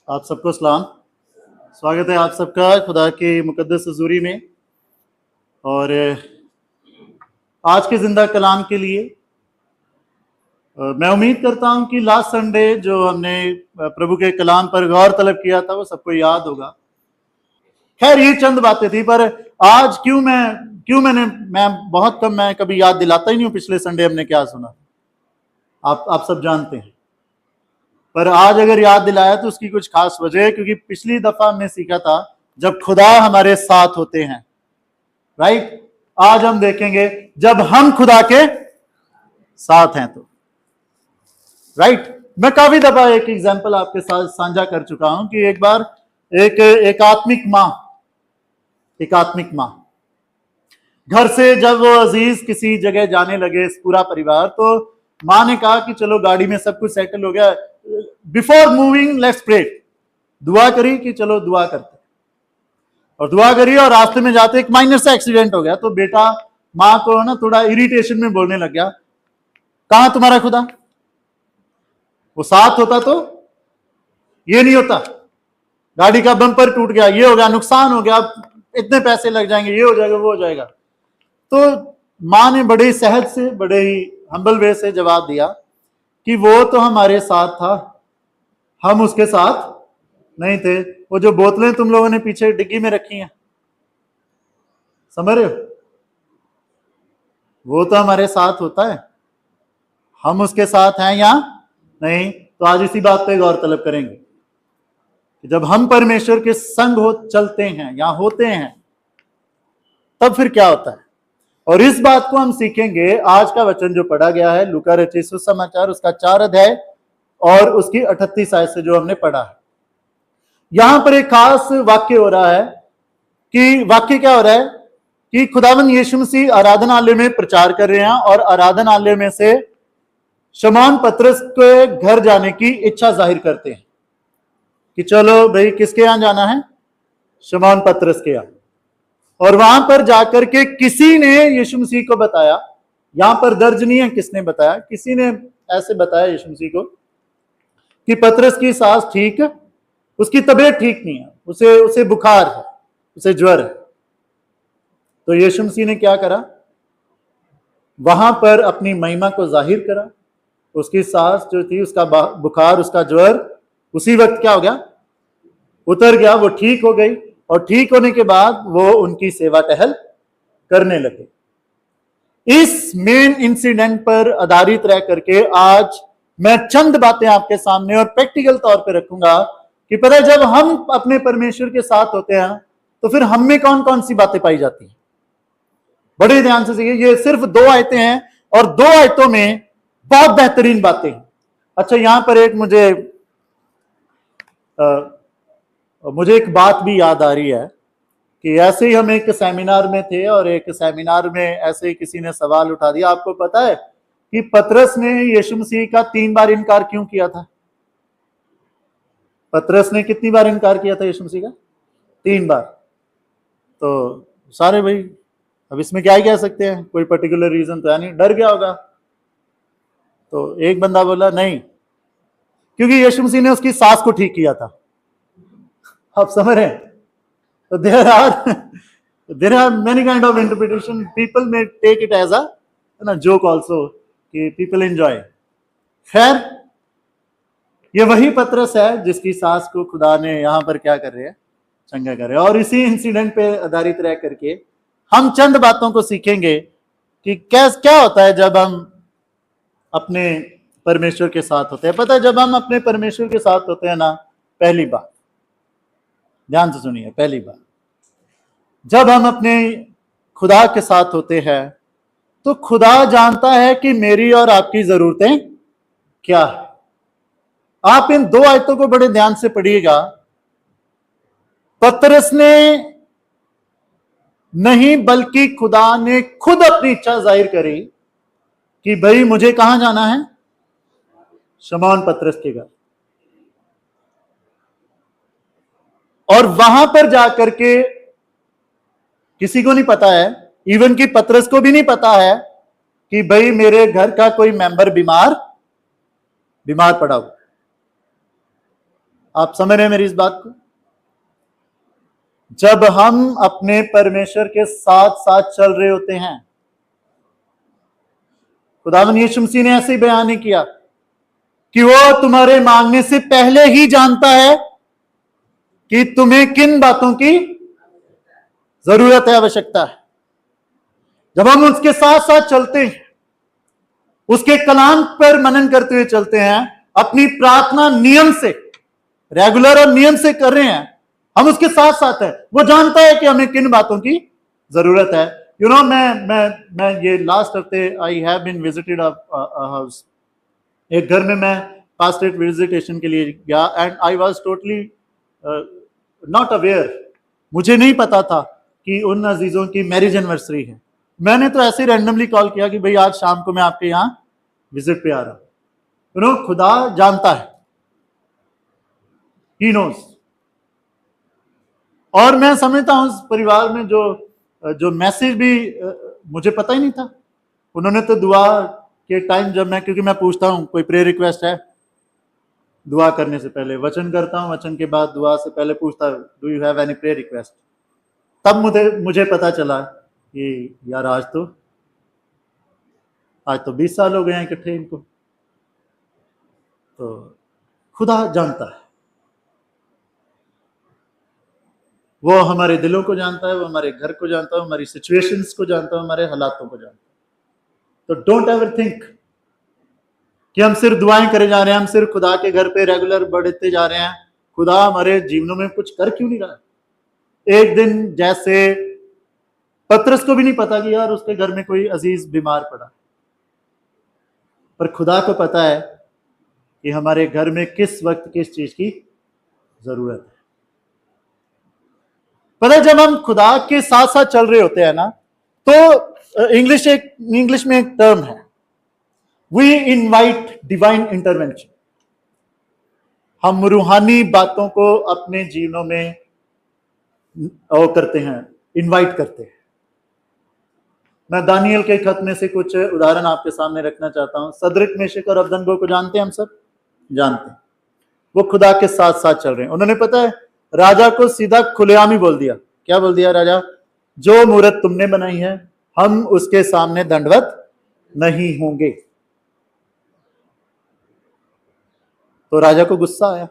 आप सबको सलाम। स्वागत है आप सबका खुदा की मुकद्दस हजूरी में। और आज के जिंदा कलाम के लिए मैं उम्मीद करता हूं कि लास्ट संडे जो हमने प्रभु के कलाम पर गौर तलब किया था वो सबको याद होगा। खैर ये चंद बातें थी, पर आज मैं बहुत कम, मैं कभी याद दिलाता ही नहीं हूं पिछले संडे हमने क्या सुना। आप सब जानते हैं, पर आज अगर याद दिलाया तो उसकी कुछ खास वजह है, क्योंकि पिछली दफा हमने सीखा था जब खुदा हमारे साथ होते हैं, राइट। आज हम देखेंगे जब हम खुदा के साथ हैं तो, राइट। मैं काफी दफा एक एग्जांपल आपके साथ साझा कर चुका हूं कि एक बार एक एकात्मिक मां घर से जब वो अजीज किसी जगह जाने लगे, पूरा परिवार, तो मां ने कहा कि चलो गाड़ी में सब कुछ सेटल हो गया, बिफोर मूविंग लेट्स प्रे। दुआ करी कि चलो दुआ करते, और दुआ करी, और रास्ते में जाते एक माइनर सा एक्सीडेंट हो गया। तो बेटा मां को ना थोड़ा इरिटेशन में बोलने लग गया, कहां तुम्हारा खुदा? वो साथ होता तो ये नहीं होता, गाड़ी का बम्पर टूट गया, ये हो गया, नुकसान हो गया, इतने पैसे लग जाएंगे, ये हो जाएगा, वो हो जाएगा। तो मां ने बड़े ही सहज से, बड़े ही हम्बल वे से जवाब दिया कि वो तो हमारे साथ था, हम उसके साथ नहीं थे। वो जो बोतलें तुम लोगों ने पीछे डिग्गी में रखी हैं, समझ रहे हो, वो तो हमारे साथ होता है, हम उसके साथ हैं या नहीं। तो आज इसी बात पे गौर तलब करेंगे कि जब हम परमेश्वर के संग चलते हैं या होते हैं तब फिर क्या होता है। और इस बात को हम सीखेंगे। आज का वचन जो पढ़ा गया है लूका रचित सुसमाचार, उसका 4 अध्याय और उसकी 38 आयत से जो हमने पढ़ा है, यहां पर एक खास वाक्य हो रहा है। कि वाक्य क्या हो रहा है कि खुदावन यीशु मसीह आराधनालय में प्रचार कर रहे हैं, और आराधनालय में से शमौन पतरस के घर जाने की इच्छा जाहिर करते हैं कि चलो भाई, किसके यहां जाना है? शमौन पतरस के यहां। और वहां पर जाकर के किसी ने यीशु मसीह को बताया, यहां पर दर्ज नहीं है किसने बताया, किसी ने ऐसे बताया यीशु मसीह को कि पतरस की सास ठीक, उसकी तबीयत ठीक नहीं है, उसे बुखार है, उसे ज्वर है। तो यीशु मसीह ने क्या करा, वहां पर अपनी महिमा को जाहिर करा। उसकी सास जो थी, उसका बुखार, उसका ज्वर उसी वक्त क्या हो गया, उतर गया, वो ठीक हो गई। और ठीक होने के बाद वो उनकी सेवा टहल करने लगे। इस मेन इंसिडेंट पर आधारित रह करके आज मैं चंद बातें आपके सामने और प्रैक्टिकल तौर पे रखूंगा कि पता है जब हम अपने परमेश्वर के साथ होते हैं तो फिर हम में कौन कौन सी बातें पाई जाती हैं। बड़े ध्यान से सीखिए, ये सिर्फ 2 आयतें हैं और 2 आयतों में बहुत बेहतरीन बातें हैं। अच्छा, यहां पर एक मुझे एक बात भी याद आ रही है कि ऐसे ही हम एक सेमिनार में थे, और एक सेमिनार में ऐसे ही किसी ने सवाल उठा दिया, आपको पता है कि पतरस ने यीशु मसीह का 3 बार इनकार क्यों किया था? पतरस ने कितनी बार इनकार किया था यीशु मसीह का? 3 बार। तो सारे भाई, अब इसमें क्या ही कह सकते हैं, कोई पर्टिकुलर रीजन तो है नहीं, डर गया होगा। तो एक बंदा बोला नहीं, क्योंकि यीशु मसीह ने उसकी सास को ठीक किया था। आप समझ रहे हैं? तो there are many kind of interpretation. People may take it as a joke also, कि people enjoy. खैर, ये वही पतरस है जिसकी सास को खुदा ने यहां पर क्या कर रहे हैं, चंगा कर रहे हैं। और इसी इंसिडेंट पे आधारित रह करके हम चंद बातों को सीखेंगे कि क्या होता है जब हम अपने परमेश्वर के साथ होते हैं। पता है, जब हम अपने परमेश्वर के साथ होते हैं ना, पहली बात ध्यान से सुनिए, पहली बात, जब हम अपने खुदा के साथ होते हैं तो खुदा जानता है कि मेरी और आपकी जरूरतें क्या है। आप इन 2 आयतों को बड़े ध्यान से पढ़िएगा। पतरस ने नहीं, बल्कि खुदा ने खुद अपनी इच्छा जाहिर करी कि भाई मुझे कहां जाना है? शमौन पतरस के घर। और वहां पर जाकर के किसी को नहीं पता है, इवन कि पतरस को भी नहीं पता है कि भाई मेरे घर का कोई मेंबर बीमार पड़ा हुआ। आप समझ रहे हैं मेरी इस बात को? जब हम अपने परमेश्वर के साथ साथ चल रहे होते हैं, खुदावन यीशु मसीह ने ऐसे ही बयान नहीं किया कि वो तुम्हारे मांगने से पहले ही जानता है कि तुम्हें किन बातों की जरूरत है, आवश्यकता है। जब हम उसके साथ साथ चलते हैं, उसके कलाम पर मनन करते हुए चलते हैं, अपनी प्रार्थना नियम से, रेगुलर और नियम से कर रहे हैं, हम उसके साथ साथ है, वो जानता है कि हमें किन बातों की जरूरत है। यू नो, मैं ये लास्ट हफ्ते I have been visited a house, एक घर में मैं पास्टरेट विजिटेशन के लिए गया, and I was totally not aware, मुझे नहीं पता था कि उन अजीजों की मैरिज एनिवर्सरी है। मैंने तो ऐसे रैंडमली कॉल किया कि भाई आज शाम को मैं आपके यहाँ विजिट पे आ रहा हूं। यू नो, खुदा जानता है, ही नोज। और मैं समझता हूं उस परिवार में जो मैसेज भी मुझे पता ही नहीं था। उन्होंने तो दुआ के टाइम, जब मैं, क्योंकि मैं पूछता हूं कोई प्रेयर रिक्वेस्ट है, दुआ करने से पहले वचन करता हूं, वचन के बाद दुआ से पहले पूछता हूं do you have any prayer request. तब मुझे पता चला कि यार आज तो 20 साल हो गए हैं इकट्ठे इनको। तो खुदा जानता है, वो हमारे दिलों को जानता है, वो हमारे घर को जानता है, हमारी सिचुएशंस को जानता है, हमारे हालातों को जानता है। तो डोंट एवर थिंक कि हम सिर्फ दुआएं करे जा रहे हैं, हम सिर्फ खुदा के घर पे रेगुलर बढ़ते जा रहे हैं, खुदा हमारे जीवनों में कुछ कर क्यों नहीं रहा है। एक दिन जैसे पतरस को भी नहीं पता कि यार उसके घर में कोई अजीज बीमार पड़ा, पर खुदा को पता है कि हमारे घर में किस वक्त किस चीज की जरूरत है। पता है, जब हम खुदा के साथ साथ चल रहे होते हैं ना, तो इंग्लिश में एक टर्म है, वी इनवाइट डिवाइन इंटरवेंशन। हम रूहानी बातों को अपने जीवनों में करते हैं, इनवाइट करते हैं। मैं दानियल के खत में से कुछ उदाहरण आपके सामने रखना चाहता हूं। सदरक, मेशक और अबदनगो को जानते हैं, हम सब जानते हैं। वो खुदा के साथ साथ चल रहे हैं। उन्होंने, पता है, राजा को सीधा खुलेआम ही बोल दिया। क्या बोल दिया? राजा, जो मूर्त तुमने बनाई है हम उसके सामने दंडवत नहीं होंगे। तो राजा को गुस्सा आया,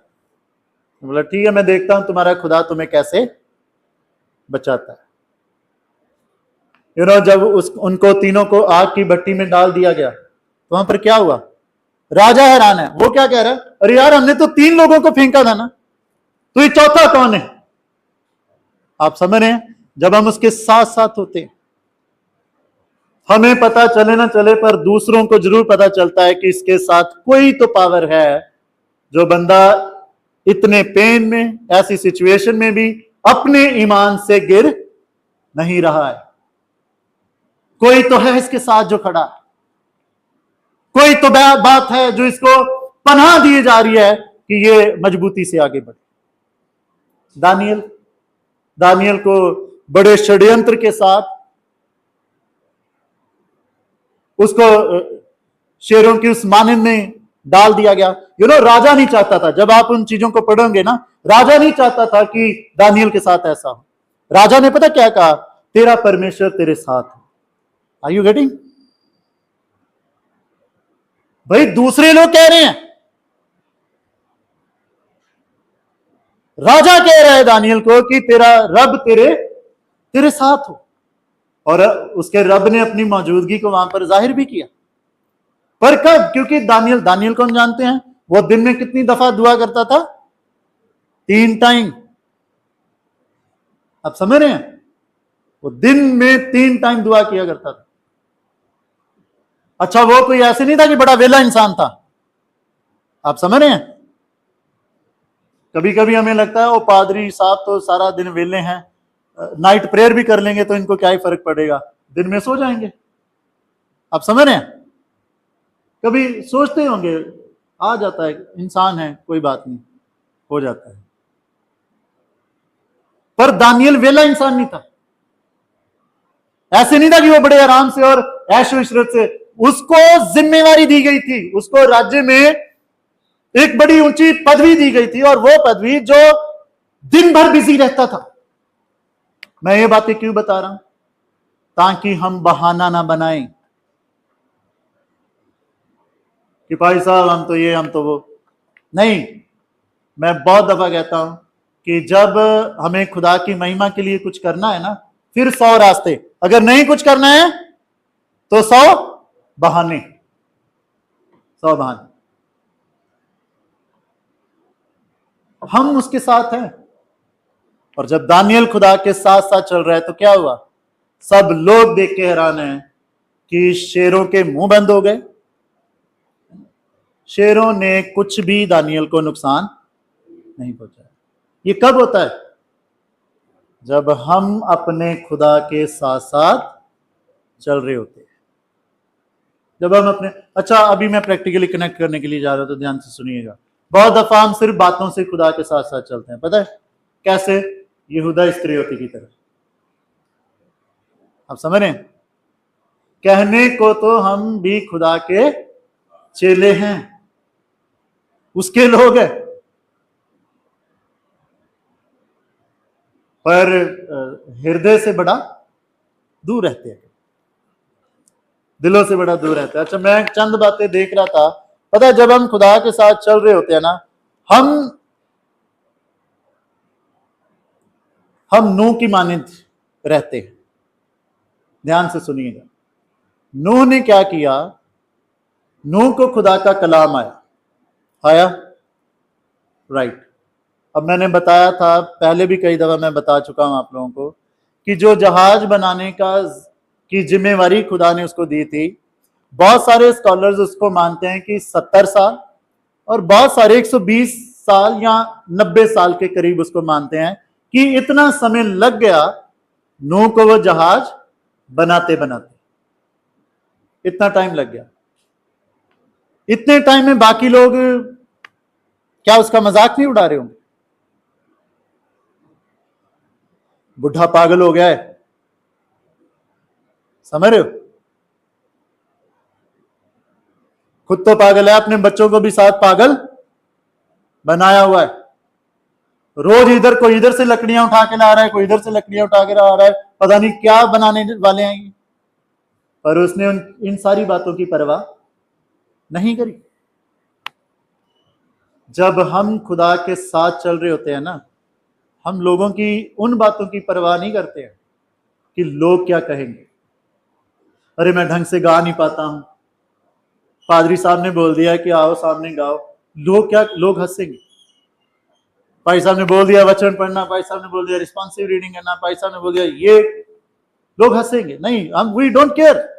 बोला ठीक है, मैं देखता हूं तुम्हारा खुदा तुम्हें कैसे बचाता है। यू नो, जब उनको तीनों को आग की भट्टी में डाल दिया गया, तो वहां पर क्या हुआ? राजा हैरान है। वो क्या कह रहा है? अरे यार, हमने तो 3 लोगों को फेंका था ना, तो ये चौथा कौन है? आप समझ रहे हैं? जब हम उसके साथ साथ होते हैं, हमें पता चले ना चले, पर दूसरों को जरूर पता चलता है कि इसके साथ कोई तो पावर है, जो बंदा इतने पेन में, ऐसी सिचुएशन में भी अपने ईमान से गिर नहीं रहा है। कोई तो है इसके साथ जो खड़ा है, कोई तो बात है जो इसको पनाह दी जा रही है कि ये मजबूती से आगे बढ़े। दानियल को बड़े षड्यंत्र के साथ उसको शेरों की उस मानंद में डाल दिया गया। यू नो, राजा नहीं चाहता था, जब आप उन चीजों को पढ़ोगे ना, राजा नहीं चाहता था कि दानियल के साथ ऐसा हो। राजा ने पता क्या कहा? तेरा परमेश्वर तेरे साथ है। Are you getting? भाई, दूसरे लोग कह रहे हैं, राजा कह रहा है दानियल को कि तेरा रब तेरे साथ हो। और उसके रब ने अपनी मौजूदगी को वहां पर जाहिर भी किया। पर कब? क्योंकि दानियल को हम जानते हैं, वो दिन में कितनी दफा दुआ करता था? 3 टाइम। आप समझ रहे हैं? वो दिन में 3 टाइम दुआ किया करता था। अच्छा, वो कोई ऐसे नहीं था कि बड़ा वेला इंसान था। आप समझ रहे हैं? कभी कभी हमें लगता है वो पादरी साहब तो सारा दिन वेले हैं, नाइट प्रेयर भी कर लेंगे तो इनको क्या ही फर्क पड़ेगा, दिन में सो जाएंगे। आप समझ रहे हैं? कभी सोचते होंगे, आ जाता है, इंसान है, कोई बात नहीं, हो जाता है। पर दानियल वेला इंसान नहीं था। ऐसे नहीं था कि वो बड़े आराम से और ऐशो इशरत से, उसको जिम्मेवारी दी गई थी, उसको राज्य में एक बड़ी ऊंची पदवी दी गई थी, और वो पदवी जो दिन भर बिजी रहता था। मैं ये बातें क्यों बता रहा हूं? ताकि हम बहाना ना बनाएं कि भाई साहब हम तो ये हम तो वो नहीं। मैं बहुत दफा कहता हूं कि जब हमें खुदा की महिमा के लिए कुछ करना है ना, फिर 100 रास्ते, अगर नहीं कुछ करना है तो 100 बहाने, 100 बहाने। हम उसके साथ हैं। और जब दानियल खुदा के साथ साथ चल रहा है तो क्या हुआ? सब लोग देख के हैरान हैं कि शेरों के मुंह बंद हो गए। शेरों ने कुछ भी दानियल को नुकसान नहीं पहुंचाया। ये कब होता है? जब हम अपने खुदा के साथ साथ चल रहे होते हैं। जब हम अपने, अच्छा अभी मैं प्रैक्टिकली कनेक्ट करने के लिए जा रहा हूं तो ध्यान से सुनिएगा। बहुत दफा हम सिर्फ बातों से खुदा के साथ साथ चलते हैं, पता है कैसे? यहूदा इस्करियोती की तरह। आप समझ रहे हैं? कहने को तो हम भी खुदा के चेले हैं, उसके लोग हैं, पर हृदय से बड़ा दूर रहते हैं, दिलों से बड़ा दूर रहता है। अच्छा मैं चंद बातें देख रहा था, पता है जब हम खुदा के साथ चल रहे होते हैं ना, हम नूह की मानिंद रहते हैं। ध्यान से सुनिएगा, नूह ने क्या किया? नूह को खुदा का कलाम आया राइट। अब मैंने बताया था पहले भी, कई दफा मैं बता चुका हूं आप लोगों को कि जो जहाज बनाने की जिम्मेवारी खुदा ने उसको दी थी, बहुत सारे स्कॉलर्स उसको मानते हैं कि 70 साल, और बहुत सारे 120 साल या 90 साल के करीब उसको मानते हैं कि इतना समय लग गया नूह को वो जहाज बनाते बनाते, इतना टाइम लग गया। इतने टाइम में बाकी लोग क्या उसका मजाक नहीं उड़ा रहे होंगे? बुढ़ा पागल हो गया है, समझ रहे हो? खुद तो पागल है, अपने बच्चों को भी साथ पागल बनाया हुआ है। रोज इधर कोई इधर से लकड़ियां उठा के ला रहा है, कोई इधर से लकड़ियां उठा के ला रहा है, पता नहीं क्या बनाने वाले हैं। पर उसने इन सारी बातों की परवाह नहीं करी। जब हम खुदा के साथ चल रहे होते हैं ना, हम लोगों की उन बातों की परवाह नहीं करते हैं कि लोग क्या कहेंगे। अरे मैं ढंग से गा नहीं पाता हूं, पादरी साहब ने बोल दिया कि आओ सामने गाओ, लोग हंसेंगे। भाई साहब ने बोल दिया वचन पढ़ना, भाई साहब ने बोल दिया रिस्पॉन्सिव रीडिंग करना, भाई साहब ने बोल दिया ये, लोग हंसेंगे। नहीं, हम वी डोंट केयर।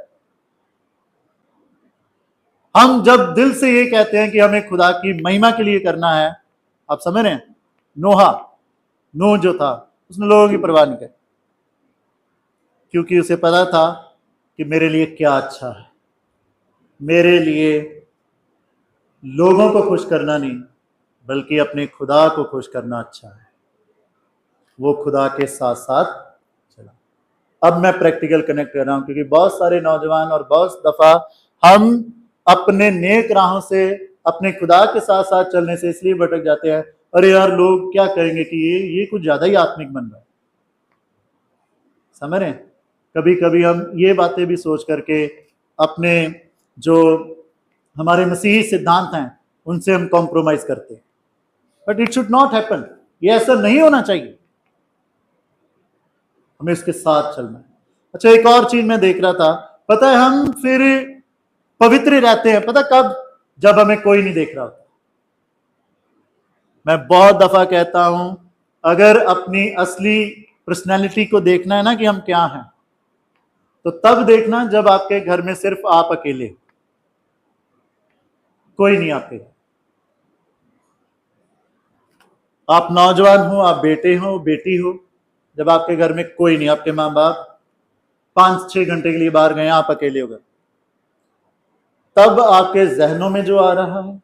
हम जब दिल से ये कहते हैं कि हमें खुदा की महिमा के लिए करना है, आप समझ रहे हैं? नूह जो था उसने लोगों की परवाह नहीं की, क्योंकि उसे पता था कि मेरे लिए क्या अच्छा है। मेरे लिए लोगों को खुश करना नहीं, बल्कि अपने खुदा को खुश करना अच्छा है। वो खुदा के साथ साथ चला। अब मैं प्रैक्टिकल कनेक्ट कर रहा हूं, क्योंकि बहुत सारे नौजवान और बहुत दफा हम अपने नेक राहों से, अपने खुदा के साथ साथ चलने से इसलिए भटक जाते हैं, अरे यार लोग क्या कहेंगे कि ये कुछ ज्यादा ही आत्मिक बन रहा है। समझ रहे हैं? कभी कभी हम ये बातें भी सोच करके अपने जो हमारे मसीही सिद्धांत हैं उनसे हम कॉम्प्रोमाइज करते हैं, but it should not happen. ये ऐसा नहीं होना चाहिए, हमें इसके साथ चलना है। अच्छा एक और चीज मैं देख रहा था, पता है हम फिर पवित्र रहते हैं, पता कब? जब हमें कोई नहीं देख रहा होता। मैं बहुत दफा कहता हूं, अगर अपनी असली पर्सनैलिटी को देखना है ना कि हम क्या हैं, तो तब देखना जब आपके घर में सिर्फ आप अकेले, कोई नहीं आपके। आप नौजवान हो, आप बेटे हो, बेटी हो, जब आपके घर में कोई नहीं, आपके माँ बाप 5-6 घंटे के लिए बाहर गए, आप अकेले हो गए, तब आपके जहनों में जो आ रहा है,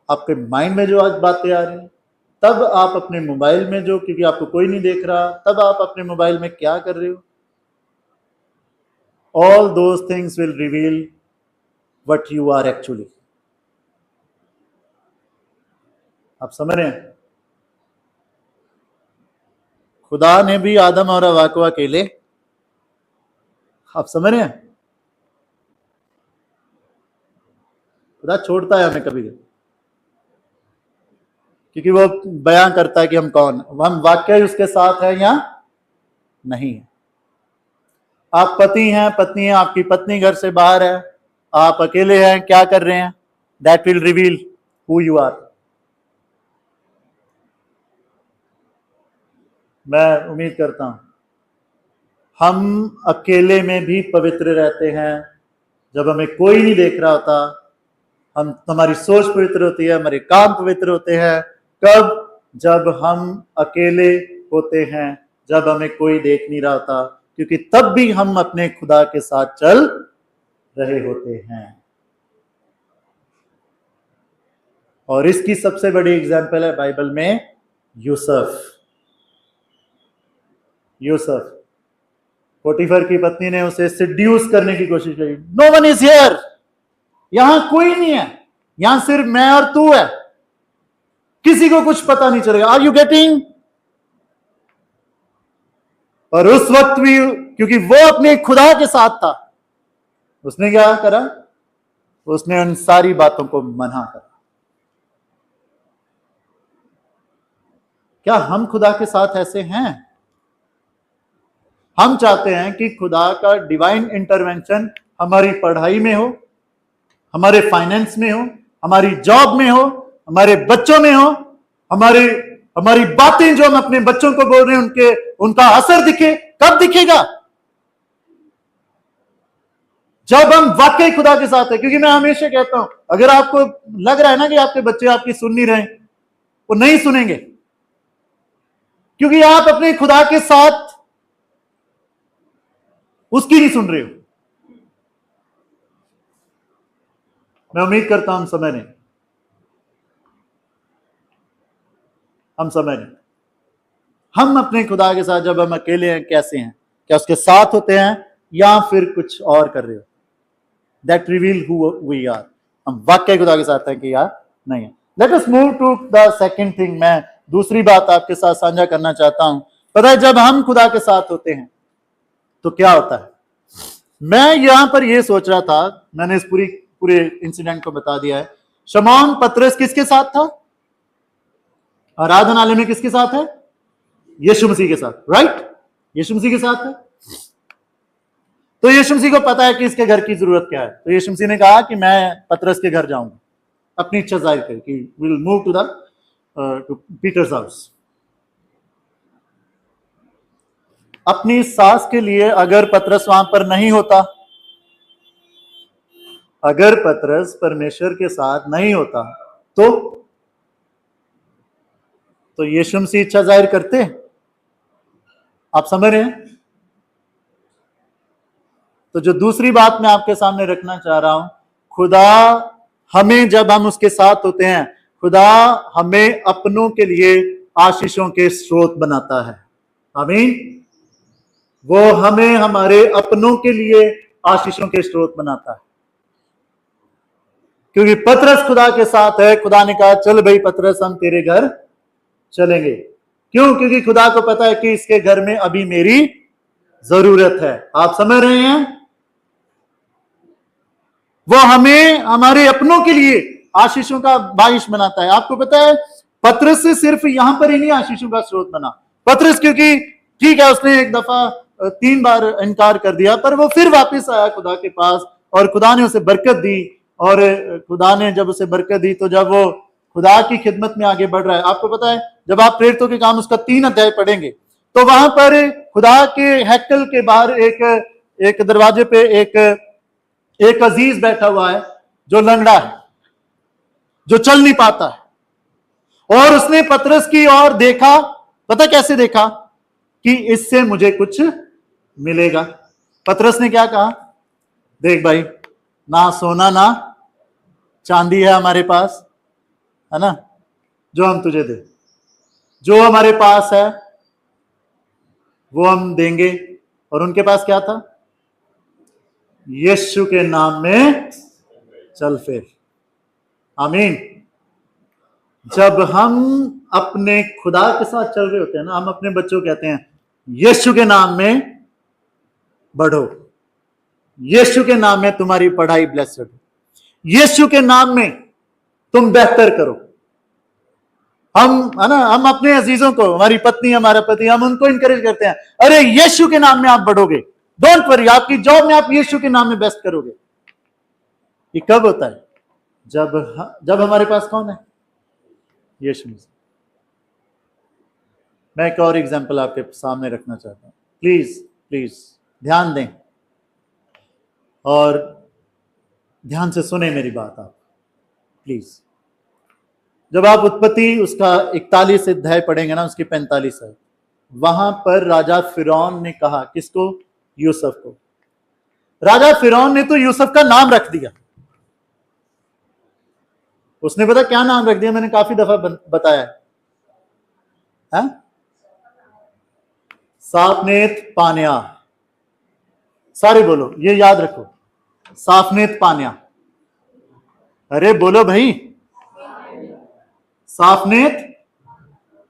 आपके माइंड में जो आज बातें आ रही हैं, तब आप अपने मोबाइल में जो, क्योंकि आपको कोई नहीं देख रहा, तब आप अपने मोबाइल में क्या कर रहे हो, all those things will reveal what you are actually. आप समझ रहे हैं? खुदा ने भी आदम और हवा को अकेले, आप समझ रहे हैं? खुदा छोड़ता है हमें कभी कभी, क्योंकि वो बयान करता है कि हम कौन, हम वाकई उसके साथ हैं या नहीं है। आप पति हैं, पत्नी है, आपकी पत्नी घर से बाहर है, आप अकेले हैं, क्या कर रहे हैं? That will reveal who you are. मैं उम्मीद करता हूं हम अकेले में भी पवित्र रहते हैं, जब हमें कोई नहीं देख रहा होता, हमारी सोच पवित्र होती है, हमारे काम पवित्र होते हैं। कब? जब हम अकेले होते हैं, जब हमें कोई देख नहीं रहा होता, क्योंकि तब भी हम अपने खुदा के साथ चल रहे होते हैं। और इसकी सबसे बड़ी एग्जाम्पल है बाइबल में यूसुफ। यूसुफ, पोटीफर की पत्नी ने उसे सिड्यूस करने की कोशिश की। नो वन इज हियर, यहां कोई नहीं है, यहां सिर्फ मैं और तू है, किसी को कुछ पता नहीं चलेगा। Are you getting? और उस वक्त भी, क्योंकि वो अपने खुदा के साथ था, उसने क्या करा? उसने उन सारी बातों को मना करा। क्या हम खुदा के साथ ऐसे हैं? हम चाहते हैं कि खुदा का डिवाइन इंटरवेंशन हमारी पढ़ाई में हो, हमारे फाइनेंस में हो, हमारी जॉब में हो, हमारे बच्चों में हो, हमारी बातें जो हम अपने बच्चों को बोल रहे हैं उनका असर दिखे। कब दिखेगा? जब हम वाकई खुदा के साथ है। क्योंकि मैं हमेशा कहता हूं, अगर आपको लग रहा है ना कि आपके बच्चे आपकी सुन नहीं रहे, वो नहीं सुनेंगे, क्योंकि आप अपने खुदा के साथ उसकी नहीं सुन रहे हो। मैं उम्मीद करता हूं हम समझ रहे, हम समझ रहे। हम अपने खुदा के साथ जब हम अकेले हैं कैसे हैं? क्या उसके साथ होते हैं या फिर कुछ और कर रहे हो? That reveal who we are. हम वाकई खुदा के साथ हैं कि यार नहीं है। Let us move to the second thing. मैं दूसरी बात आपके साथ साझा करना चाहता हूं। पता है, जब हम खुदा के साथ होते हैं तो क्या होता है? मैं यहां पर यह सोच रहा था, मैंने इस पूरे इंसिडेंट को बता दिया है। शमौन पतरस किसके साथ था? आराधनालय में किसके साथ है? यीशु मसीह के साथ, राइट? यीशु मसीह के साथ है। तो यीशु मसीह को पता है कि इसके घर की जरूरत क्या है, तो यीशु मसीह ने कहा कि मैं पतरस के घर जाऊंगा, अपनी इच्छा जाहिर कर कि will move to the Peter's house. अपनी सास के लिए अगर पतरस वहां पर नहीं होता, अगर पतरस परमेश्वर के साथ नहीं होता, तो यीशु मसीह इच्छा जाहिर करते? आप समझ रहे हैं? तो जो दूसरी बात मैं आपके सामने रखना चाह रहा हूं, खुदा हमें, जब हम उसके साथ होते हैं, खुदा हमें अपनों के लिए आशीषों के स्रोत बनाता है। आमीन। वो हमें हमारे अपनों के लिए आशीषों के स्रोत बनाता है। क्योंकि पतरस खुदा के साथ है, खुदा ने कहा चल भाई पतरस, हम तेरे घर चलेंगे। क्यों? क्योंकि खुदा को पता है कि इसके घर में अभी मेरी जरूरत है। आप समझ रहे हैं? वो हमें हमारे अपनों के लिए आशीषों का बारिश बनाता है। आपको पता है, पतरस से सिर्फ यहां पर ही नहीं आशीषों का स्रोत बना। पतरस, क्योंकि ठीक है उसने एक दफा 3 बार इनकार कर दिया, पर वो फिर वापस आया खुदा के पास और खुदा ने उसे बरकत दी। और खुदा ने जब उसे बरकत दी, तो जब वो खुदा की खिदमत में आगे बढ़ रहा है, आपको पता है जब आप प्रेरितों के काम उसका 3 अध्याय पढ़ेंगे, तो वहां पर खुदा के हैकल के बाहर एक दरवाजे पे एक अजीज बैठा हुआ है जो लंगड़ा है, जो चल नहीं पाता है। और उसने पतरस की ओर देखा। पता कैसे देखा? कि इससे मुझे कुछ मिलेगा। पतरस ने क्या कहा? देख भाई, ना सोना ना चांदी है हमारे पास, है ना, जो हम तुझे दे, जो हमारे पास है वो हम देंगे। और उनके पास क्या था? यीशु के नाम में चल फिर। आमीन। जब हम अपने खुदा के साथ चल रहे होते हैं ना, हम अपने बच्चों को कहते हैं यीशु के नाम में बढ़ो, यीशु के नाम में तुम्हारी पढ़ाई ब्लेस्ड हो, यीशु के नाम में तुम बेहतर करो। हम है ना, हम अपने अजीजों को, हमारी पत्नी, हमारा पति, हम उनको इंकरेज करते हैं, अरे यीशु के नाम में आप बढ़ोगे, डोंट वरी, आपकी जॉब में आप यीशु के नाम में बेस्ट करोगे। ये कब होता है? जब हमारे पास कौन है? यीशु मसीह। मैं एक और एग्जांपल आपके सामने रखना चाहता हूं, प्लीज प्लीज ध्यान दें और ध्यान से सुने मेरी बात आप प्लीज। जब आप उत्पत्ति उसका 41 अध्याय पढ़ेंगे ना, उसकी 45 है, वहां पर राजा फिरौन ने कहा, किसको? यूसुफ को। राजा फिरौन ने तो यूसुफ का नाम रख दिया। उसने पता क्या नाम रख दिया? मैंने काफी दफा बताया है, साफनेत पान्या। सारे बोलो, ये याद रखो, साफनेत पान्या। अरे बोलो भाई, साफनेत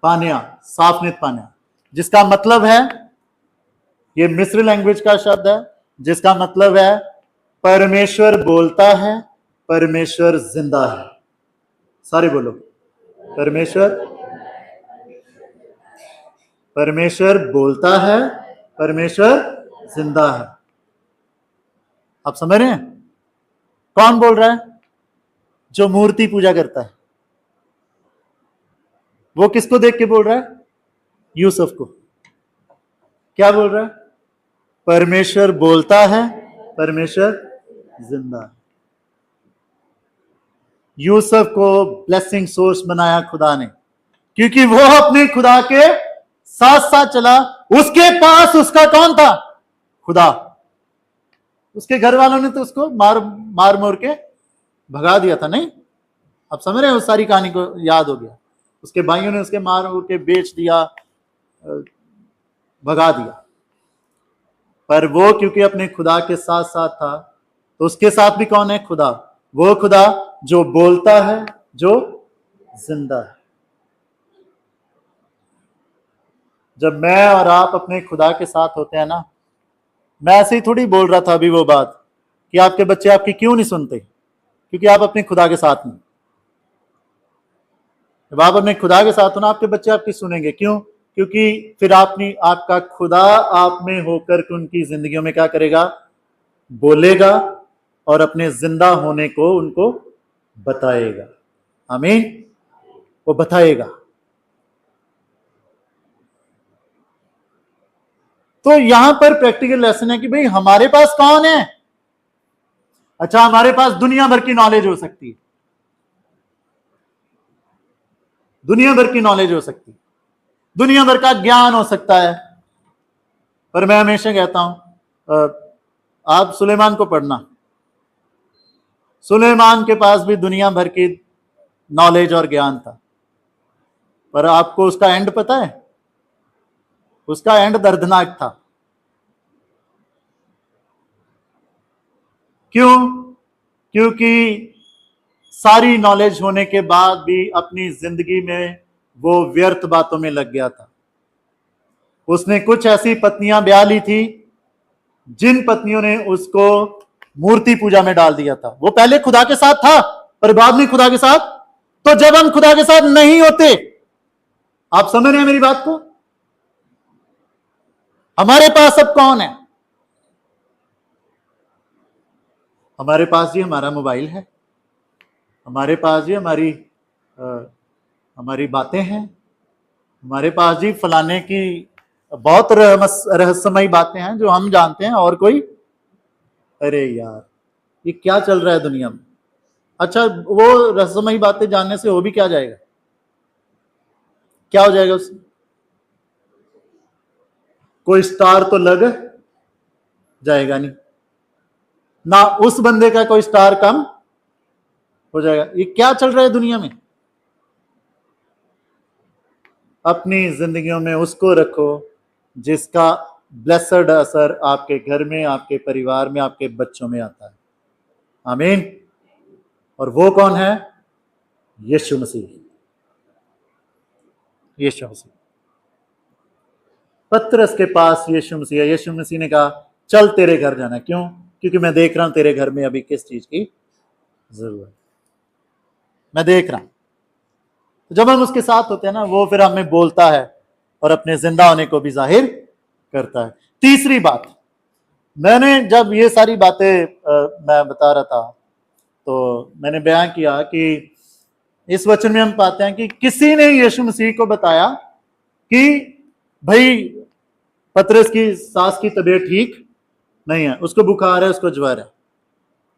पान्या, साफनेत पान्या, जिसका मतलब है, ये मिस्र लैंग्वेज का शब्द है, जिसका मतलब है परमेश्वर बोलता है, परमेश्वर जिंदा है। सारे बोलो, परमेश्वर बोलता है, परमेश्वर जिंदा है। आप समझ रहे हैं? कौन बोल रहा है? जो मूर्ति पूजा करता है। वो किसको देख के बोल रहा है? यूसुफ को। क्या बोल रहा है? परमेश्वर बोलता है, परमेश्वर जिंदा है। यूसुफ को ब्लेसिंग सोर्स बनाया खुदा ने, क्योंकि वो अपने खुदा के साथ साथ चला। उसके पास उसका कौन था? खुदा। उसके घर वालों ने तो उसको मार मोर के भगा दिया था, नहीं? आप समझ रहे हैं? उस सारी कहानी को याद हो गया। उसके भाइयों ने उसके मार मोर के बेच दिया, भगा दिया। पर वो क्योंकि अपने खुदा के साथ साथ था, तो उसके साथ भी कौन है? खुदा। वो खुदा जो बोलता है, जो जिंदा है। जब मैं और आप अपने खुदा के साथ होते हैं ना, मैं ऐसे ही थोड़ी बोल रहा था अभी वो बात कि आपके बच्चे आपकी क्यों नहीं सुनते, क्योंकि आप अपने खुदा के साथ नहीं। जब आप अपने खुदा के साथ हो ना, आपके बच्चे आपकी सुनेंगे। क्यों? क्योंकि फिर आपका खुदा आप में होकर उनकी जिंदगियों में क्या करेगा? बोलेगा और अपने जिंदा होने को उनको बताएगा। आमीन। वो बताएगा। तो यहां पर प्रैक्टिकल लेसन है कि भाई हमारे पास कौन है? अच्छा, हमारे पास दुनिया भर की नॉलेज हो सकती है, दुनिया भर की नॉलेज हो सकती है, दुनिया भर का ज्ञान हो सकता है। पर मैं हमेशा कहता हूं, आप सुलेमान को पढ़ना, सुलेमान के पास भी दुनिया भर की नॉलेज और ज्ञान था, पर आपको उसका एंड पता है? उसका एंड दर्दनाक था। क्यों? क्योंकि सारी नॉलेज होने के बाद भी अपनी जिंदगी में वो व्यर्थ बातों में लग गया था। उसने कुछ ऐसी पत्नियां ब्याह ली थी जिन पत्नियों ने उसको मूर्ति पूजा में डाल दिया था। वो पहले खुदा के साथ था, पर बाद में खुदा के साथ। तो जब हम खुदा के साथ नहीं होते, आप समझ रहे हैं मेरी बात को? हमारे पास अब कौन है? हमारे पास जी हमारा मोबाइल है, हमारे पास जी हमारी बातें हैं, हमारे पास जी फलाने की बहुत रहस्यमयी बातें हैं जो हम जानते हैं और कोई। अरे यार, ये क्या चल रहा है दुनिया में? अच्छा, वो रहस्यमयी बातें जानने से हो भी क्या जाएगा? क्या हो जाएगा उससे? कोई स्टार तो लग जाएगा नहीं ना, उस बंदे का कोई स्टार कम हो जाएगा। ये क्या चल रहा है दुनिया में? अपनी जिंदगियों में उसको रखो जिसका ब्लेसड असर आपके घर में, आपके परिवार में, आपके बच्चों में आता है। आमीन। और वो कौन है? यीशु मसीह। यीशु मसीह। पतरस के पास यीशु मसीह है। यीशु मसीह ने कहा चल तेरे घर जाना। क्यों? क्योंकि मैं देख रहा हूं तेरे घर में अभी किस चीज की जरूरत, मैं देख रहा हूं। तो जब हम उसके साथ होते हैं ना, वो फिर हमें बोलता है और अपने जिंदा होने को भी जाहिर करता है। तीसरी बात, मैंने जब ये सारी बातें मैं बता रहा था तो मैंने बयान किया कि इस वचन में हम पाते हैं कि किसी ने यीशु मसीह को बताया कि भाई पतरस की सास की तबीयत ठीक नहीं है, उसको बुखार है, उसको ज्वर है।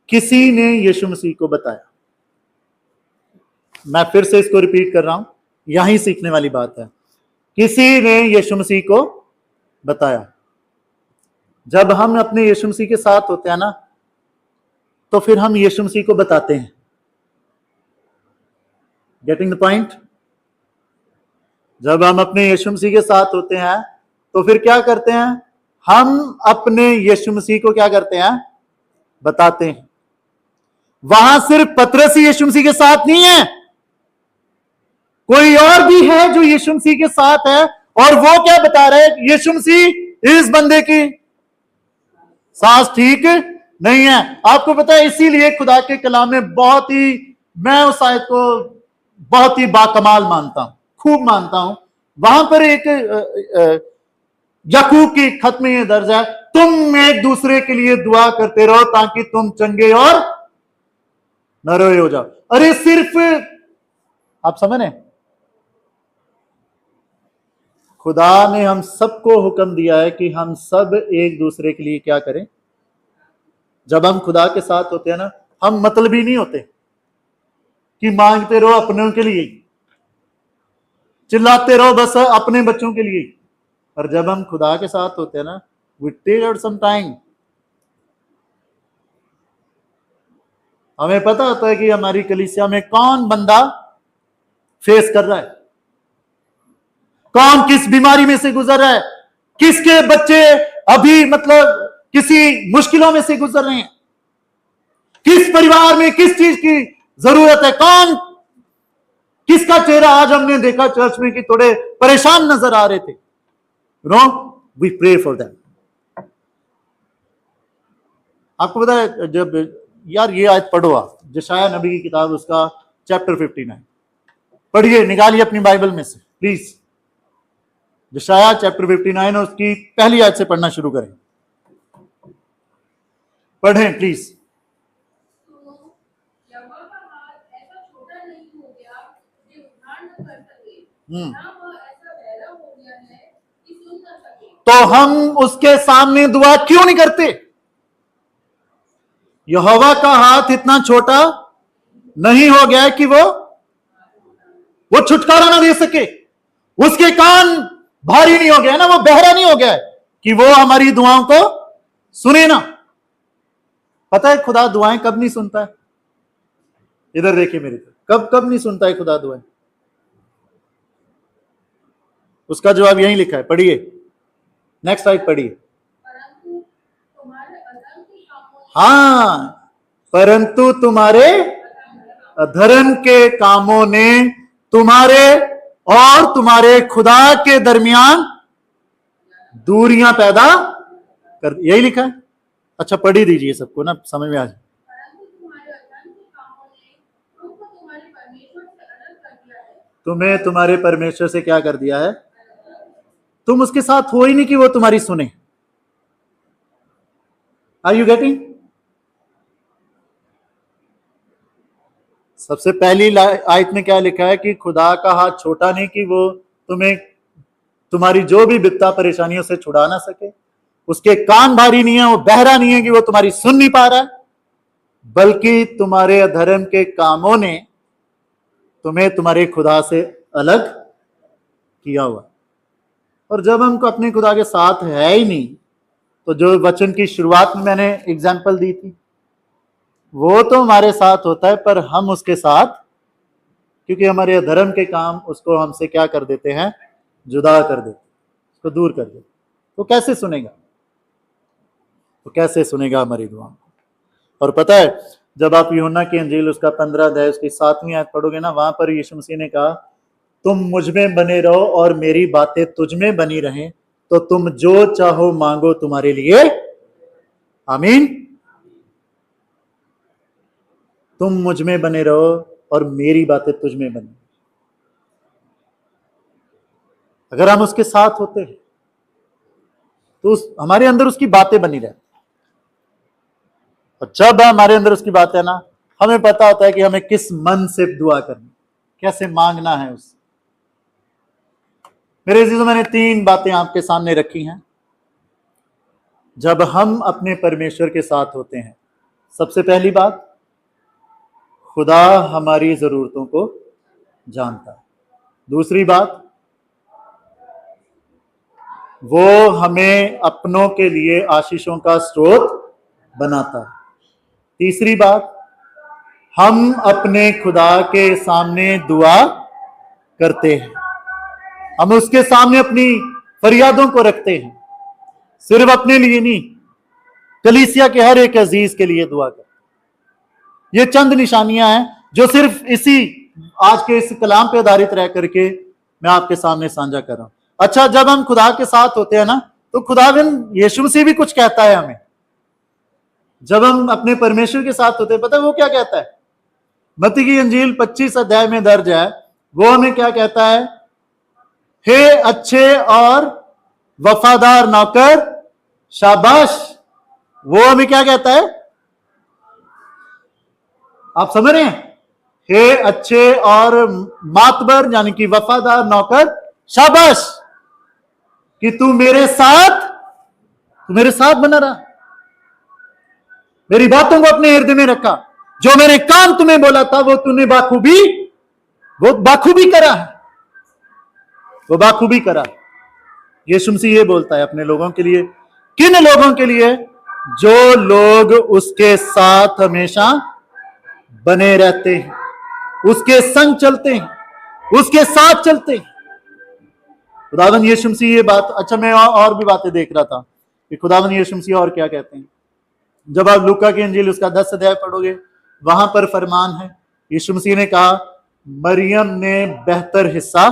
किसी ने यीशु मसीह को बताया। मैं फिर से इसको रिपीट कर रहा हूं, यहीं सीखने वाली बात है। किसी ने यीशु मसीह को बताया। जब हम अपने यीशु मसीह के साथ होते हैं ना, तो फिर हम यीशु मसीह को बताते हैं। Getting the point? जब हम अपने यीशु मसीह के साथ होते हैं तो फिर क्या करते हैं? हम अपने यीशु मसीह को क्या करते हैं? बताते हैं। वहां सिर्फ पतरस ही यीशु मसीह के साथ नहीं है, कोई और भी है जो यीशु मसीह के साथ है। और वो क्या बता रहा है? यीशु मसीह इस बंदे की सांस ठीक नहीं है। आपको पता है, इसीलिए खुदा के कलाम में बहुत ही, मैं उस आयत को बहुत ही बाकमाल मानता हूं, खूब मानता हूं। वहां पर एक याकूब की खत में यह दर्ज है, तुम एक दूसरे के लिए दुआ करते रहो ताकि तुम चंगे और नरोए हो जाओ। अरे सिर्फ आप समझ रहे, खुदा ने हम सबको हुक्म दिया है कि हम सब एक दूसरे के लिए क्या करें। जब हम खुदा के साथ होते हैं ना, हम मतलबी नहीं होते कि मांगते रहो अपनों के लिए, चिल्लाते रहो बस अपने बच्चों के लिए। और जब हम खुदा के साथ होते हैं ना, we take out some time. हमें पता होता है कि हमारी कलीसिया में कौन बंदा फेस कर रहा है, कौन किस बीमारी में से गुजर रहा है, किसके बच्चे अभी मतलब किसी मुश्किलों में से गुजर रहे हैं, किस परिवार में किस चीज की जरूरत है, कौन किसका चेहरा आज हमने देखा चर्च में कि थोड़े परेशान नजर आ रहे थे। No, we pray for that. आपको पता है, जब यार ये आयत पढ़ो आप, यशायाह नबी की किताब, उसका चैप्टर 59 पढ़िए, निकालिए अपनी बाइबल में से प्लीज। यशायाह चैप्टर 59 और उसकी पहली आयत से पढ़ना शुरू करें। पढ़ें प्लीज। तो हम उसके सामने दुआ क्यों नहीं करते? यहोवा का हाथ इतना छोटा नहीं हो गया है कि वो छुटकारा ना दे सके, उसके कान भारी नहीं हो गया ना, वो बहरा नहीं हो गया है कि वो हमारी दुआओं को सुने ना। पता है खुदा दुआएं कब नहीं सुनता है? इधर देखिए मेरी तरफ, कब नहीं सुनता है खुदा दुआएं? उसका जवाब यहीं लिखा है, पढ़िए, नेक्स्ट स्लाइड पढ़िए। हाँ, परंतु तुम्हारे अधर्म के कामों ने तुम्हारे और तुम्हारे खुदा के दरमियान दूरियां पैदा कर, यही लिखा है। अच्छा पढ़ी दीजिए सबको ना, समझ में आ जाए। तुम्हें तुम्हारे परमेश्वर से क्या कर दिया है? तुम उसके साथ हो ही नहीं कि वो तुम्हारी सुने। Are you getting? सबसे पहली आयत में क्या लिखा है कि खुदा का हाथ छोटा नहीं कि वो तुम्हें तुम्हारी जो भी विपदा परेशानियों से छुड़ा ना सके, उसके कान भारी नहीं है, वो बहरा नहीं है कि वो तुम्हारी सुन नहीं पा रहा है, बल्कि तुम्हारे अधर्म के कामों ने तुम्हें तुम्हारे खुदा से अलग किया हुआ। और जब हमको अपने खुदा के साथ है ही नहीं, तो जो वचन की शुरुआत में मैंने एग्जाम्पल दी थी, वो तो हमारे साथ होता है, पर हम उसके साथ, क्योंकि हमारे अधर्म के काम उसको हमसे क्या कर देते हैं? जुदा कर देते, उसको दूर कर देते। तो कैसे सुनेगा? तो कैसे सुनेगा हमारी दुआ? और पता है, जब आप यूहन्ना की अंजील उसका 15 अध्याय उसकी 7वीं आयत पढ़ोगे ना, वहां पर यीशु मसीह ने कहा तुम मुझ में बने रहो और मेरी बातें तुझ में बनी रहें, तो तुम जो चाहो मांगो तुम्हारे लिए। आमीन। तुम मुझ में बने रहो और मेरी बातें तुझ में बनी। अगर हम उसके साथ होते हैं तो हमारे अंदर उसकी बातें बनी रहती। और जब हमारे अंदर उसकी बात है ना, हमें पता होता है कि हमें किस मन से दुआ करनी, कैसे मांगना है उससे। मेरे अजीजों, मैंने 3 बातें आपके सामने रखी हैं जब हम अपने परमेश्वर के साथ होते हैं। सबसे पहली बात, खुदा हमारी जरूरतों को जानता है। दूसरी बात, वो हमें अपनों के लिए आशीषों का स्रोत बनाता है। तीसरी बात, हम अपने खुदा के सामने दुआ करते हैं। हम उसके सामने अपनी फरियादों को रखते हैं, सिर्फ अपने लिए नहीं, कलीसिया के हर एक अजीज के लिए दुआ करते हैं। ये चंद निशानियां हैं जो सिर्फ इसी आज के इस कलाम पे आधारित रह करके मैं आपके सामने साझा कर रहा हूं। अच्छा, जब हम खुदा के साथ होते हैं ना, तो खुदावंद यीशु मसीह भी कुछ कहता है हमें। जब हम अपने परमेश्वर के साथ होते हैं, पता है वो क्या कहता है? मत्ती की अंजील 25 अध्याय में दर्ज है। वो हमें क्या कहता है? हे अच्छे और वफादार नौकर, शाबाश। वो हमें क्या कहता है? आप समझ रहे हैं? हे अच्छे और मातबर यानी कि वफादार नौकर, शाबाश कि तू मेरे साथ बना रहा, मेरी बातों को अपने हृदय में रखा, जो मैंने काम तुम्हें बोला था वो तूने बाखूबी करा है, वो बाखूबी करा। यीशु मसीह ये बोलता है अपने लोगों के लिए। किन लोगों के लिए? जो लोग उसके साथ हमेशा बने रहते हैं, उसके संग चलते हैं, उसके साथ चलते हैं। खुदावन यीशु मसीह ये बात, अच्छा मैं और भी बातें देख रहा था कि खुदावन यीशु मसीह और क्या कहते हैं। जब आप लूका की इंजील उसका 10 अध्याय पढ़ोगे, वहां पर फरमान है, यीशु मसीह ने कहा मरियम ने बेहतर हिस्सा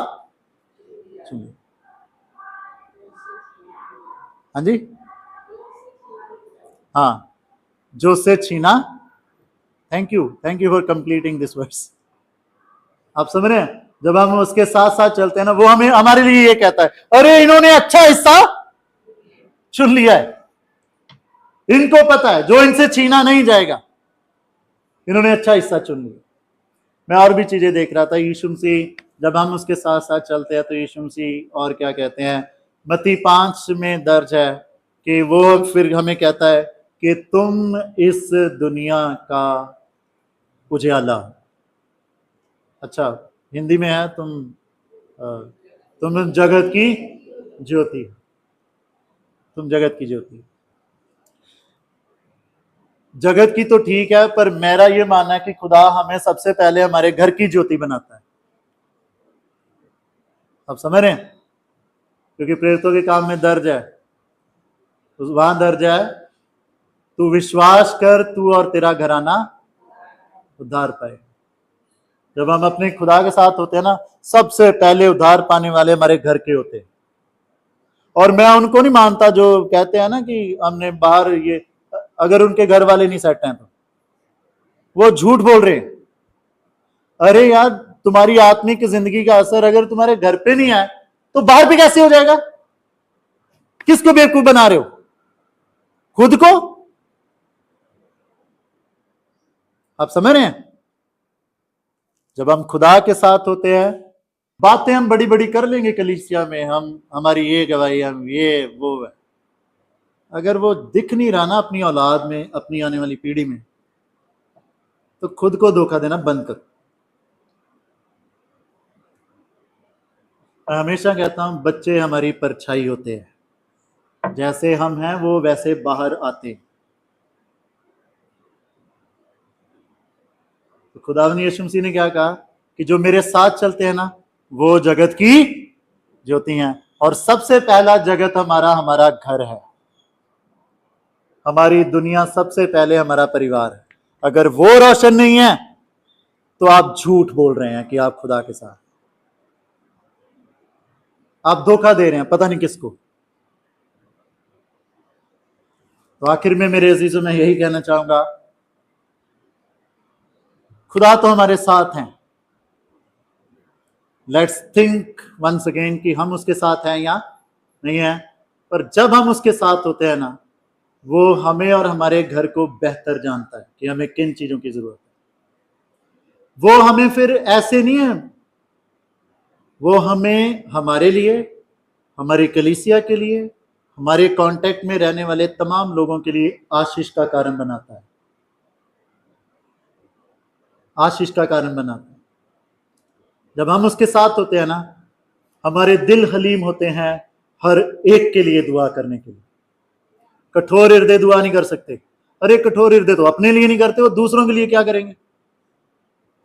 चुना। हाँ जी, हाँ, जो से छीना। Thank you for completing this verse. आप समझ रहे हैं? जब हम उसके साथ साथ चलते हैं ना, वो हमें हमारे लिए ये कहता है, अरे इन्होंने अच्छा हिस्सा चुन लिया है, इनको पता है जो इनसे छीना नहीं जाएगा, इन्होंने अच्छा हिस्सा चुन लिया। मैं और भी चीजें देख रहा था। यीशु मसीह जब हम उसके साथ साथ चलते हैं तो यीशु मसीह और क्या कहते हैं, मत्ती 5 में दर्ज है कि वो फिर हमें कहता है कि तुम इस दुनिया का उजियाला। अच्छा, हिंदी में है तुम जगत की ज्योति, तुम जगत की ज्योति। जगत की तो ठीक है, पर मेरा ये मानना है कि खुदा हमें सबसे पहले हमारे घर की ज्योति बनाता है। आप समझ रहे हैं? क्योंकि प्रेरितों के काम में दर्ज है, वहां दर्ज है, तू विश्वास कर तू और तेरा घराना उद्धार पाए। जब हम अपने खुदा के साथ होते हैं ना, सबसे पहले उद्धार पाने वाले हमारे घर के होते हैं। और मैं उनको नहीं मानता जो कहते हैं ना कि हमने बाहर ये, अगर उनके घर वाले नहीं सेट हैं तो वो झूठ बोल रहे हैं। अरे यार, तुम्हारी आत्मिक जिंदगी का असर अगर तुम्हारे घर पे नहीं है तो बाहर पे कैसे हो जाएगा? किसको बेवकूफ बना रहे हो? खुद को। आप समझ रहे हैं? जब हम खुदा के साथ होते हैं, बातें हम बड़ी बड़ी कर लेंगे कलीसिया में, हम हमारी ये गवाही, हम ये वो है। अगर वो दिख नहीं रहा ना अपनी औलाद में, अपनी आने वाली पीढ़ी में, तो खुद को धोखा देना बंद कर। मैं हमेशा कहता हूं बच्चे हमारी परछाई होते हैं, जैसे हम हैं वो वैसे बाहर आते हैं। तो खुदावंद यीशु मसीह ने क्या कहा कि जो मेरे साथ चलते हैं ना, वो जगत की ज्योति हैं। और सबसे पहला जगत हमारा घर है, हमारी दुनिया सबसे पहले हमारा परिवार है। अगर वो रोशन नहीं है तो आप झूठ बोल रहे हैं कि आप खुदा के साथ। आप धोखा दे रहे हैं पता नहीं किसको। तो आखिर में मेरे अजीजों में यही कहना चाहूंगा, खुदा तो हमारे साथ हैं। लेट्स थिंक वंस अगेन कि हम उसके साथ हैं या नहीं है। पर जब हम उसके साथ होते हैं ना, वो हमें और हमारे घर को बेहतर जानता है कि हमें किन चीजों की जरूरत है। वो हमें फिर ऐसे नहीं है, वो हमें हमारे लिए, हमारी कलीसिया के लिए, हमारे कांटेक्ट में रहने वाले तमाम लोगों के लिए आशीष का कारण बनाता है, आशीष का कारण बनाता है। जब हम उसके साथ होते हैं ना, हमारे दिल हलीम होते हैं हर एक के लिए दुआ करने के लिए। कठोर हृदय दुआ नहीं कर सकते। अरे कठोर हृदय तो अपने लिए नहीं करते, वो दूसरों के लिए क्या करेंगे?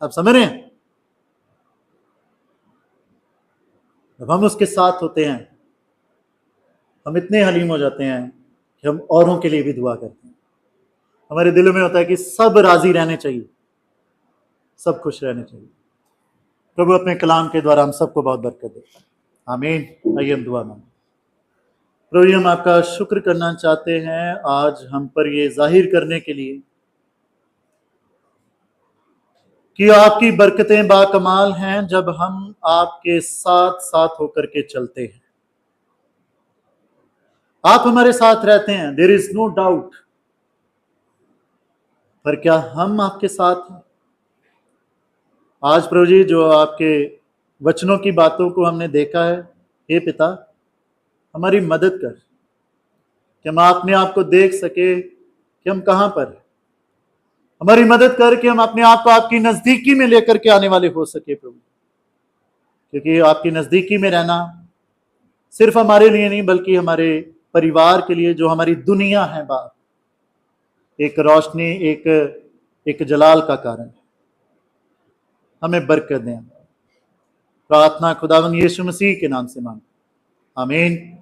आप समझ रहे हैं? जब हम उसके साथ होते हैं, हम इतने हलीम हो जाते हैं कि हम औरों के लिए भी दुआ करते हैं। हमारे दिलों में होता है कि सब राजी रहने चाहिए, सब खुश रहने चाहिए। प्रभु अपने कलाम के द्वारा हम सबको बहुत बरकत देता है। आमीन। आइए हम दुआ मांगें। प्रभु हम आपका शुक्र करना चाहते हैं आज हम पर ये जाहिर करने के लिए कि आपकी बरकतें बाकमाल हैं जब हम आपके साथ साथ होकर के चलते हैं। आप हमारे साथ रहते हैं, देयर इज नो डाउट। पर क्या हम आपके साथ हैं? आज प्रभु जी जो आपके वचनों की बातों को हमने देखा है, हे पिता हमारी मदद कर कि हम अपने आप को देख सके कि हम कहां पर हैं। हमारी मदद कर कि हम अपने आप को आपकी नजदीकी में लेकर के आने वाले हो सके प्रभु, क्योंकि आपकी नजदीकी में रहना सिर्फ हमारे लिए नहीं बल्कि हमारे परिवार के लिए, जो हमारी दुनिया है बाप, एक रोशनी, एक जलाल का कारण है। हमें बरकत दें। प्रार्थना खुदावंद यीशु मसीह के नाम से मांग, आमीन।